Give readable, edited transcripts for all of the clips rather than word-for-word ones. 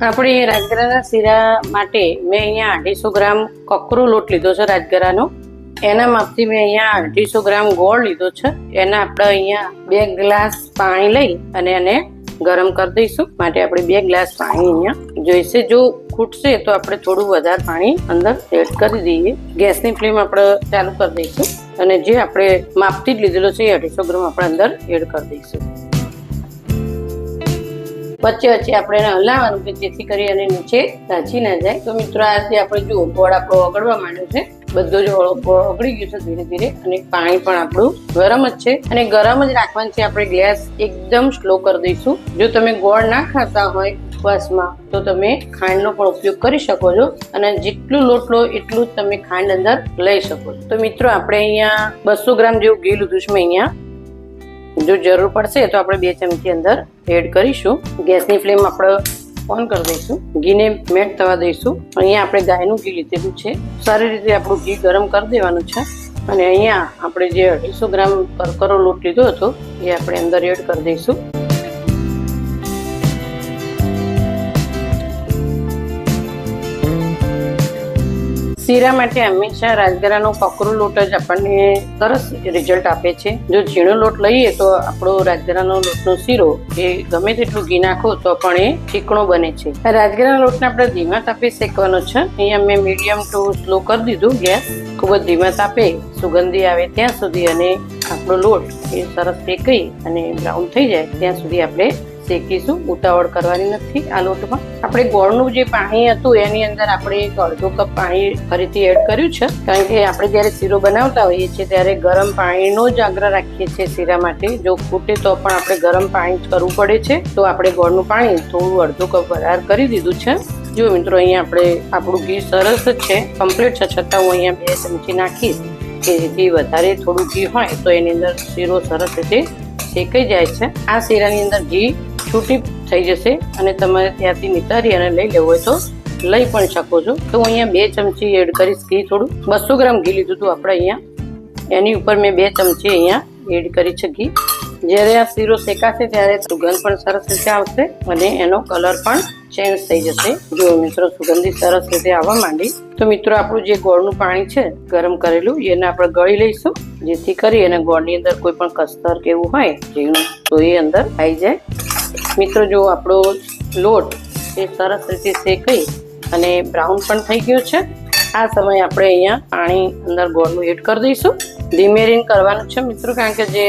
આપણે રાજગરાના શીરા માટે મેં અહીંયા 250 ગ્રામ કકરો લોટ લીધો છે રાજગરાનો. એના માપથી મેં અહીંયા 250 ગ્રામ ગોળ લીધો છે. એના આપણે અહીંયા 2 ગ્લાસ પાણી લઈ અને એને ગરમ કરી દઈશું. માટે આપણે 2 ગ્લાસ પાણી અહીંયા જોઈશે. જો ખૂટશે તો આપણે થોડું વધારે પાણી અંદર એડ કરી દઈએ. ગેસની ફ્લેમ આપણે ચાલુ કરી દઈશું અને જે આપણે માપથી જ લીધેલો છે એ 250 ગ્રામ આપણે અંદર એડ કરી દઈશું. વચ્ચે વચ્ચે આપણે એને હલાવવાનું કે જેથી કરી અને નીચે ધાચી ના જાય. તો મિત્રો આજે આપણે જો ગોળ આપણો ઓગળવા માંડ્યો છે. બધો જ ગોળ ઓગળી ગયું છે ધીરે ધીરે અને પાણી પણ આપણું ગરમ જ છે અને ગરમ જ રાખવાનું છે. આપણે ગેસ એકદમ સ્લો કરી દઈશું. જો તમે ગોળ ના ખાતા હોય ઉપવાસમાં તો તમે ખાંડનો પણ ઉપયોગ કરી શકો છો અને જેટલું લોટ લો એટલું જ તમે ખાંડ અંદર લઈ શકો છો. તો મિત્રો આપણે અહીંયા 200 ગ્રામ જેવું ઘી લીધું છે. મેં અહીંયા જો જરૂર પડશે તો આપણે 2 ચમચી અંદર એડ કરીશું. ગેસની ફ્લેમ આપણે ઓન કરી દઈશું. ઘીને મેલ્ટ થવા દઈશું. અહીંયા આપણે ગાયનું ઘી લીધેલું છે. સારી રીતે આપણું ઘી ગરમ કરી દેવાનું છે અને અહીંયા આપણે જે 250 ગ્રામ કરકરો લોટ લીધો હતો એ આપણે અંદર એડ કરી દઈશું. શીરા માટે હંમેશા રાજગરાનો કકરો લોટ જ આપણને સરસ રિઝલ્ટ આપે છે. જો ઝીણો લોટ લઈએ તો આપણો રાજગરાનો લોટનો શીરો એ ગમે તેટલું ઘી નાખો તો પણ એ ચીકણો બને છે. રાજગરાના લોટને આપણે ધીમા તાપે શેકવાનો છે. અહીંયા મેં મીડિયમ ટુ સ્લો કરી દીધું ગેસ. ખૂબ જ ધીમા તાપે સુગંધી આવે ત્યાં સુધી અને આપણો લોટ એ સરસ શેકાઈ અને બ્રાઉન થઈ જાય ત્યાં સુધી આપણે શેકીશું. ઉતાવળ કરવાની નથી. આ લોટમાં આપણે ગોળનું જે પાણી હતું એની અંદર આપણે 1/2 કપ પાણી ફરીથી એડ કર્યું છે. કારણ કે આપણે જયારે શીરો બનાવતા હોઈએ છીએ ત્યારે ગરમ પાણીનો જ આગ્રહ રાખીએ છીએ શીરા માટે. જો ખૂટે તો પણ આપણે ગરમ પાણી જ કરવું પડે છે. તો આપણે ગોળનું પાણી થોડું 1/2 કપ વધારે કરી દીધું છે. જો મિત્રો અહીંયા આપણે આપણું ઘી સરસ જ છે, કમ્પ્લીટ છે, છતાં હું અહીંયા 2 ચમચી નાખીશ કે જેથી વધારે થોડું ઘી હોય તો એની અંદર શીરો સરસ રીતે શેકાઈ જાય છે. આ શીરાની અંદર ઘી છૂટી થઈ જશે અને તમારે ત્યાંથી નિતારી અને લઈ લેવું હોય તો લઈ પણ શકો છો. તો હું અહીંયા 2 ચમચી એડ કરીશ ઘી. થોડું 200 ગ્રામ ઘી લીધું હતું આપણે અહીંયા. એની ઉપર મેં 2 ચમચી અહીંયા એડ કરી છે ઘી. જ્યારે આ શીરો શેકાશે ત્યારે સુગંધ પણ સરસ રીતે આવશે અને એનો કલર પણ ચેન્જ થઈ જશે. જો મિત્રો સુગંધી સરસ રીતે આવવા માંડી તો મિત્રો આપણું જે ગોળનું પાણી છે ગરમ કરેલું એને આપણે ગળી લઈશું જેથી કરી અને ગોળની અંદર કોઈ પણ કસ્તર કે એવું હોય ઝીણું તો એ અંદર આવી જાય. મિત્રો જો આપણો લોટ એ સરસ રીતે શેકાઈ અને બ્રાઉન પણ થઈ ગયો છે. આ સમયે આપણે અહીંયા પાણી અંદર ગોળનું એડ કરી દઈશું. ધીમે રહીને કરવાનું છે મિત્રો, કારણ કે જે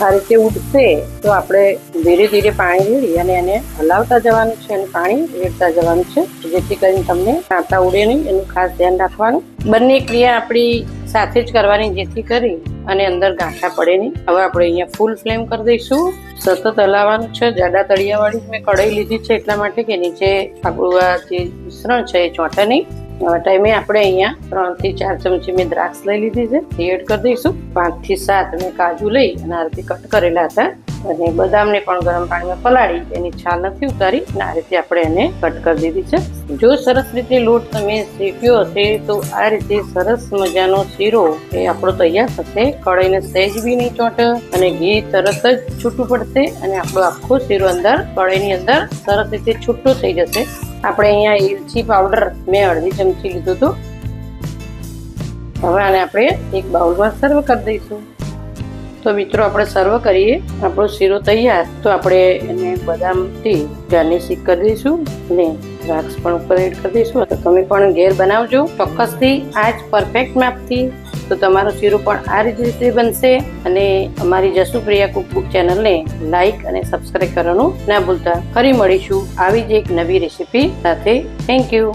આ રીતે ઉડશે તો આપણે ધીરે ધીરે પાણી રેડી અને એને હલાવતા જવાનું છે અને પાણી રેડતા જવાનું છે જેથી કરીને તમને કાંટા ઉડે નહીં એનું ખાસ ધ્યાન રાખવાનું. બંને ક્રિયા આપણી સાથે જ કરવાની જેથી કરી અને અંદર ગાંઠા પડે નહીં. હવે આપણે અહીંયા ફૂલ ફ્લેમ કરી દઈશું. સતત હલાવવાનું છે. જાડા તળિયાવાળી મેં કઢાઈ લીધી છે એટલા માટે કે નીચે આપણું આ જે મિશ્રણ છે એ ચોંટે નહીં. ટાઈમે આપણે અહીંયા 3 થી 4 ચમચી મેં દ્રાક્ષ લઈ લીધી છે એ એડ કરી દઈશું. 5 થી 7 મેં કાજુ લઈ અને આ રીતે કટ કરેલા હતા અને બદામને પણ ગરમ પાણીમાં પલાળી એની છાલ નથી ઉતારી અને આ રીતે આપણે એને કટ કરી દીધી છે. જો સરસ રીતે લોટ તમે શેક્યો હશે તો આ રીતે સરસ મજાનો શીરો એ આપણો તૈયાર થશે. કઢાઈને સહેજ બી નહીં ચોંટે અને ઘી તરત જ છૂટું પડશે અને આપણો આખો શીરો અંદર કઢાઈની અંદર સરસ રીતે છૂટો થઈ જશે. આપણે અહીંયા ઇલાયચી પાવડર મેં 1/2 ચમચી લીધું હતું. હવે આને આપણે એક બાઉલમાં સર્વ કરી દઈશું. તો મિત્રો આપણે સર્વ કરીએ. આપણો શીરો તૈયાર. તો આપણે એને બદામથી ગાર્નિશિંગ કરી દઈશું અને દ્રાક્ષ પણ ઉપર એડ કરી દઈશું. તો તમે પણ ઘેર બનાવજો ચોક્કસથી આ જ પરફેક્ટ માપથી. તો તમારો શીરો પણ આ રીતે બનશે અને અમારી જસુપ્રિયા કુકબુક ચેનલને લાઈક અને સબસ્ક્રાઈબ કરવાનું ના ભૂલતા. ફરી મળીશું આવી જ એક નવી રેસીપી સાથે. Thank you.